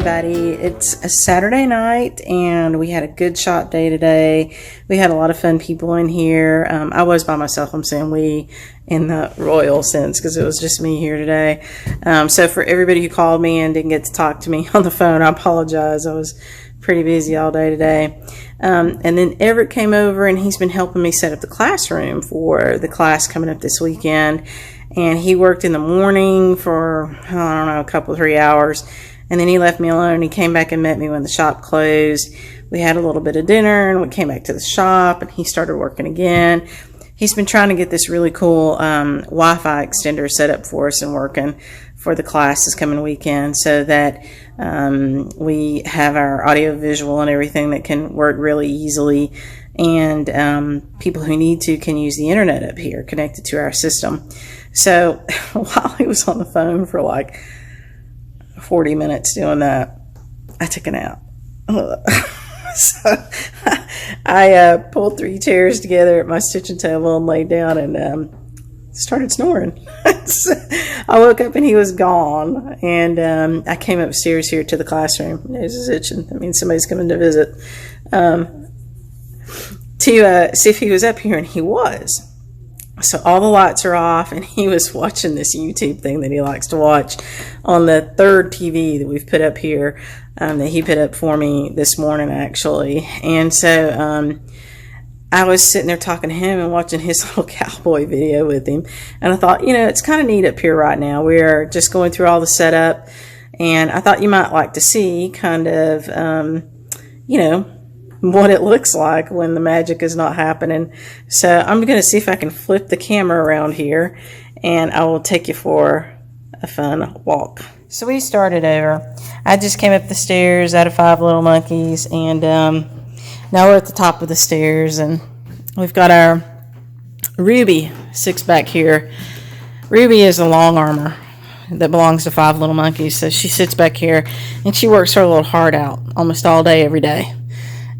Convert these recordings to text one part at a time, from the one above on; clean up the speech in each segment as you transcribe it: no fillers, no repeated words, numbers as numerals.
everybody. It's a Saturday night and we had a good shot day today. We had a lot of fun people in here. I was by myself. I'm saying we in the royal sense because it was just me here today. So for everybody who called me and didn't get to talk to me on the phone, I apologize. I was pretty busy all day today. And then Everett came over and he's been helping me set up the classroom for the class coming up this weekend. And he worked in the morning for, I don't know, a couple, 3 hours. And then he left me alone. He came back and met me when the shop closed. We had a little bit of dinner and we came back to the shop and he started working again. He's been trying to get this really cool Wi-Fi extender set up for us and working for the class this coming weekend so that we have our audio visual and everything that can work really easily. And people who need to can use the internet up here connected to our system. So while he was on the phone for like 40 minutes doing that, I took a nap. So I pulled 3 chairs together at my stitching table and laid down and started snoring. So I woke up and he was gone, and I came upstairs here to the classroom. Nose is itching. That means somebody's coming to visit. To see if he was up here, and he was. So all the lights are off, and he was watching this YouTube thing that he likes to watch on the 3rd TV that we've put up here, that he put up for me this morning, actually. And so I was sitting there talking to him and watching his little cowboy video with him. And I thought, you know, it's kind of neat up here right now. We're just going through all the setup, and I thought you might like to see kind of, you know, what it looks like when the magic is not happening. So I'm going to see if I can flip the camera around here and I will take you for a fun walk. So we started over. I just came up the stairs out of 5 Little Monkeys, and now we're at the top of the stairs and we've got our Ruby sits back here. Ruby is a long armor that belongs to 5 Little Monkeys. So she sits back here and she works her little heart out almost all day, every day.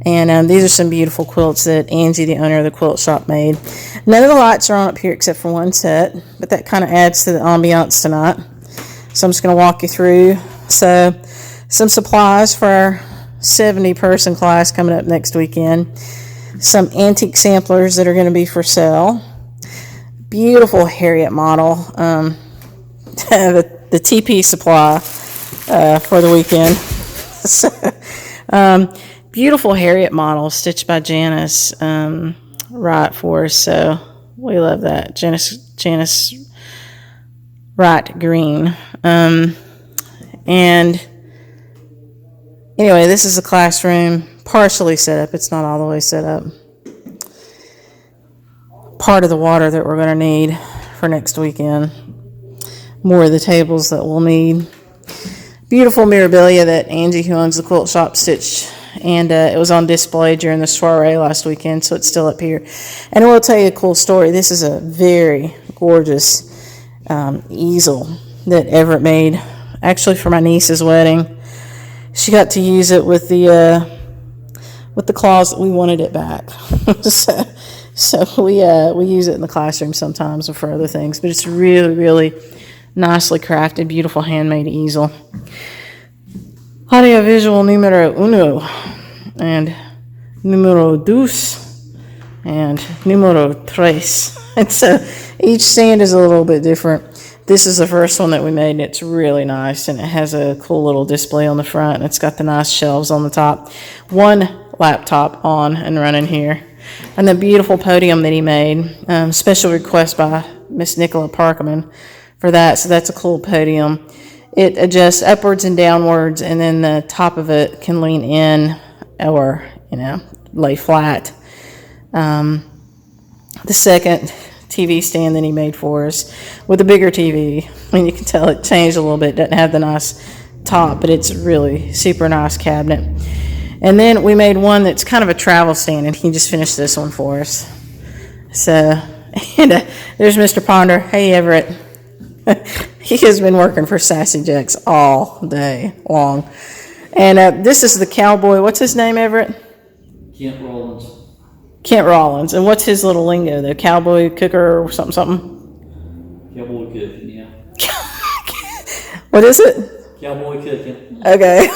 And these are some beautiful quilts that Angie, the owner of the quilt shop, made. None of the lights are on up here except for one set, but that kind of adds to the ambiance tonight. So I'm just going to walk you through. So some supplies for our 70-person class coming up next weekend. Some antique samplers that are going to be for sale. Beautiful Harriet model. The TP supply for the weekend. So, beautiful Harriet model stitched by Janice Wright for us, so we love that. Janice Wright Green. And anyway, this is the classroom partially set up. It's not all the way set up. Part of the water that we're going to need for next weekend. More of the tables that we'll need. Beautiful memorabilia that Angie, who owns the quilt shop, stitched. And it was on display during the soiree last weekend, so it's still up here. And I will tell you a cool story. This is a very gorgeous easel that Everett made, actually for my niece's wedding. She got to use it with the clause that we wanted it back. so we use it in the classroom sometimes and for other things. But it's really, really nicely crafted, beautiful handmade easel. Audio visual numero uno and numero dos and numero tres. And so each stand is a little bit different. This is the first one that we made, and it's really nice, and it has a cool little display on the front, and it's got the nice shelves on the top. One laptop on and running here. And the beautiful podium that he made, special request by Miss Nicola Parkman for that. So that's a cool podium. It adjusts upwards and downwards, and then the top of it can lean in or, you know, lay flat. The second TV stand that he made for us with a bigger TV. I mean, you can tell it changed a little bit. It doesn't have the nice top, but it's really super nice cabinet. And then we made one that's kind of a travel stand, and he just finished this one for us. So, and there's Mr. Ponder. Hey, Everett. He has been working for Sassy Jacks all day long. And this is the cowboy. What's his name, Everett? Kent Rollins. Kent Rollins. And what's his little lingo, the cowboy cooker or something? Cowboy cooking, yeah. What is it? Cowboy cooking. Okay.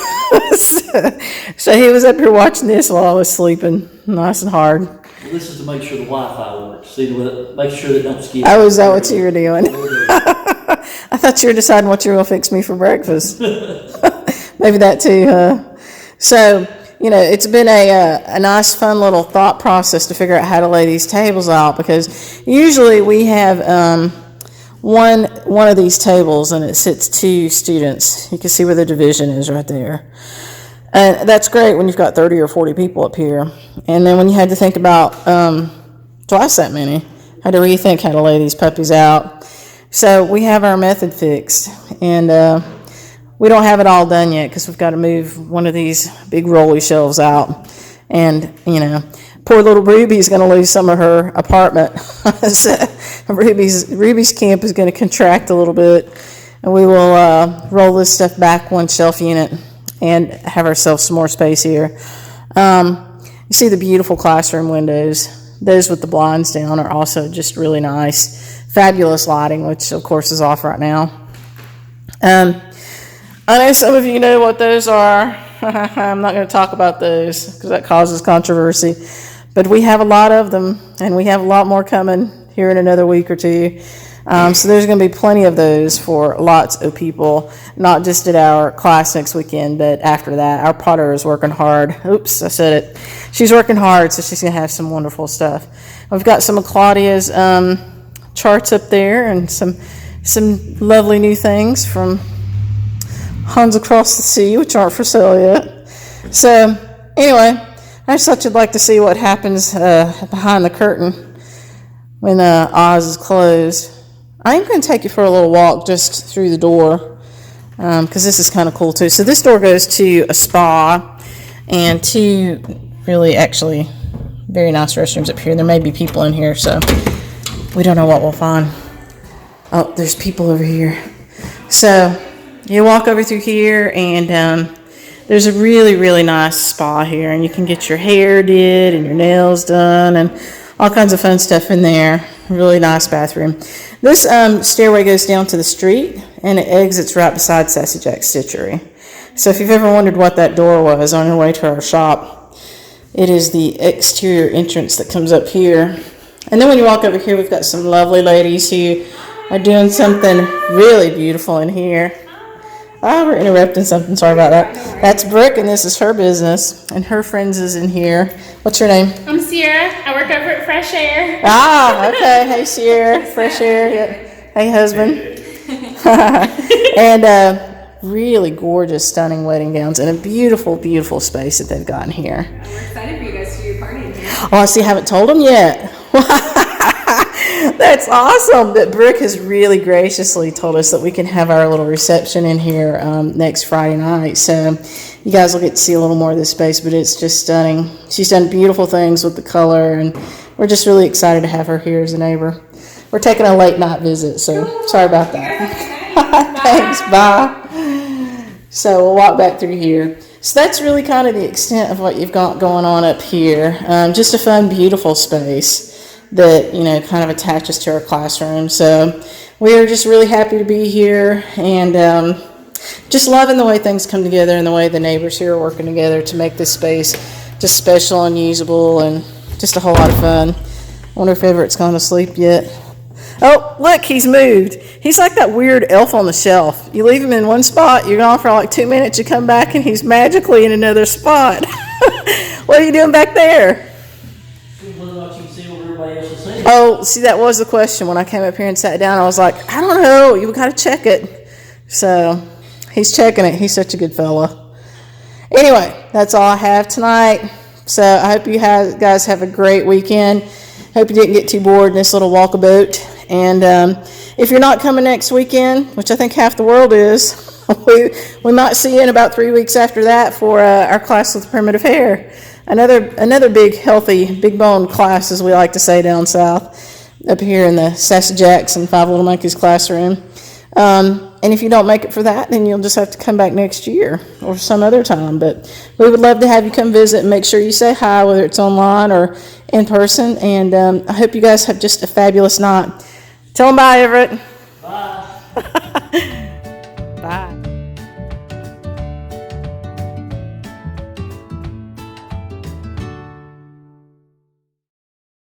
So he was up here watching this while I was sleeping, nice and hard. Well, this is to make sure the Wi-Fi works. See, make sure that don't skip. Oh, is that what you were doing? I thought you were deciding what you were going to fix me for breakfast. Maybe that too, huh? So, you know, it's been a nice, fun little thought process to figure out how to lay these tables out, because usually we have one of these tables and it sits 2 students. You can see where the division is right there. And that's great when you've got 30 or 40 people up here. And then when you had to think about twice that many, how to rethink how to lay these puppies out. So we have our method fixed, and we don't have it all done yet because we've got to move one of these big rolly shelves out. And, you know, poor little Ruby's going to lose some of her apartment. So Ruby's camp is going to contract a little bit, and we will roll this stuff back 1 shelf unit and have ourselves some more space here. You see the beautiful classroom windows. Those with the blinds down are also just really nice. Fabulous lighting, which of course is off right now. I know some of you know what those are. I'm not going to talk about those because that causes controversy. But we have a lot of them, and we have a lot more coming here in another week or 2. So there's going to be plenty of those for lots of people, not just at our class next weekend, but after that. Our Potter is working hard. Oops, I said it. She's working hard, so she's going to have some wonderful stuff. We've got some of Claudia's charts up there, and some lovely new things from Hans Across the Sea, which aren't for sale yet. So anyway, I just thought you'd like to see what happens behind the curtain when Oz is closed. I'm going to take you for a little walk just through the door, because this is kind of cool too. So this door goes to a spa and 2 really actually very nice restrooms up here. There may be people in here, so we don't know what we'll find. Oh, there's people over here. So you walk over through here, and there's a really, really nice spa here, and you can get your hair did and your nails done and all kinds of fun stuff in there. Really nice bathroom. This stairway goes down to the street, and it exits right beside Sassy Jack's Stitchery. So if you've ever wondered what that door was on your way to our shop, it is the exterior entrance that comes up here. And then when you walk over here, we've got some lovely ladies who are doing something really beautiful in here. Oh, we're interrupting something. Sorry about that. That's Brooke, and this is her business, and her friends is in here. What's your name? I'm Sierra. I work over at Fresh Air. Ah, okay. Hey, Sierra. Fresh Air. Yeah. Hey, husband. And really gorgeous, stunning wedding gowns, and a beautiful, beautiful space that they've got in here. We're excited for you guys to do your party in here. Oh, I see. I haven't told them yet. That's awesome that Brooke has really graciously told us that we can have our little reception in here next Friday night. So you guys will get to see a little more of this space, but it's just stunning. She's done beautiful things with the color, and we're just really excited to have her here as a neighbor. We're taking a late night visit, so sorry about that. Thanks, bye. So we'll walk back through here. So that's really kind of the extent of what you've got going on up here. Just a fun, beautiful space that, you know, kind of attaches to our classroom. So we are just really happy to be here, and just loving the way things come together and the way the neighbors here are working together to make this space just special and usable and just a whole lot of fun. I wonder if Everett's gone to sleep yet. Oh, look, he's moved. He's like that weird elf on the shelf. You leave him in one spot, you're gone for like 2 minutes, you come back and he's magically in another spot. What are you doing back there? Oh, see, that was the question. When I came up here and sat down, I was like, I don't know. You got to check it. So he's checking it. He's such a good fella. Anyway, that's all I have tonight. So I hope you guys have a great weekend. Hope you didn't get too bored in this little walkabout. And if you're not coming next weekend, which I think half the world is, we might see you in about 3 weeks after that for our class with primitive hair. Another big, healthy, big bone class, as we like to say down south, up here in the Sassy Jacks and Five Little Monkeys classroom. And if you don't make it for that, then you'll just have to come back next year or some other time. But we would love to have you come visit and make sure you say hi, whether it's online or in person. And I hope you guys have just a fabulous night. Tell them bye, Everett.